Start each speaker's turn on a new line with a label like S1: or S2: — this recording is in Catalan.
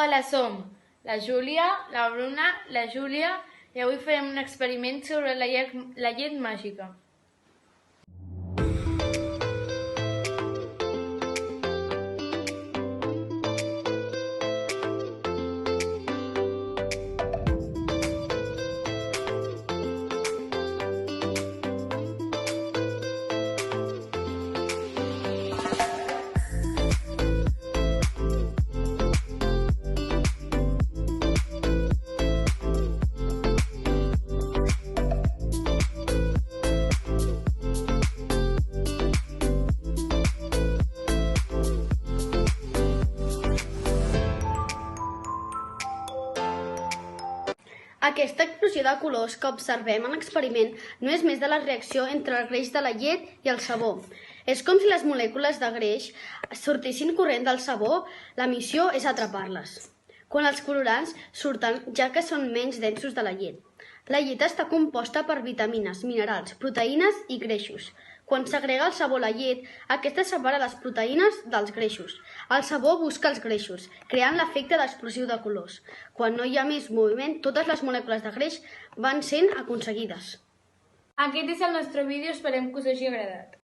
S1: Hola, som la Júlia, la Bruna, la Júlia i avui farem un experiment sobre la llet màgica.
S2: Aquesta explosió de colors que observem en l'experiment no és més de la reacció entre el greix de la llet i el sabó. És com si les molècules de greix sortissin corrent del sabó, la missió és atrapar-les. Quan els colorants surten, ja que són menys densos de la llet. La llet està composta per vitamines, minerals, proteïnes i greixos. Quan s'agrega el sabó a la llet, aquesta separa les proteïnes dels greixos. El sabó busca els greixos, creant l'efecte d'explosiu de colors. Quan no hi ha més moviment, totes les molècules de greix van sent aconseguides.
S1: Aquest és el nostre vídeo, esperem que us hagi agradat.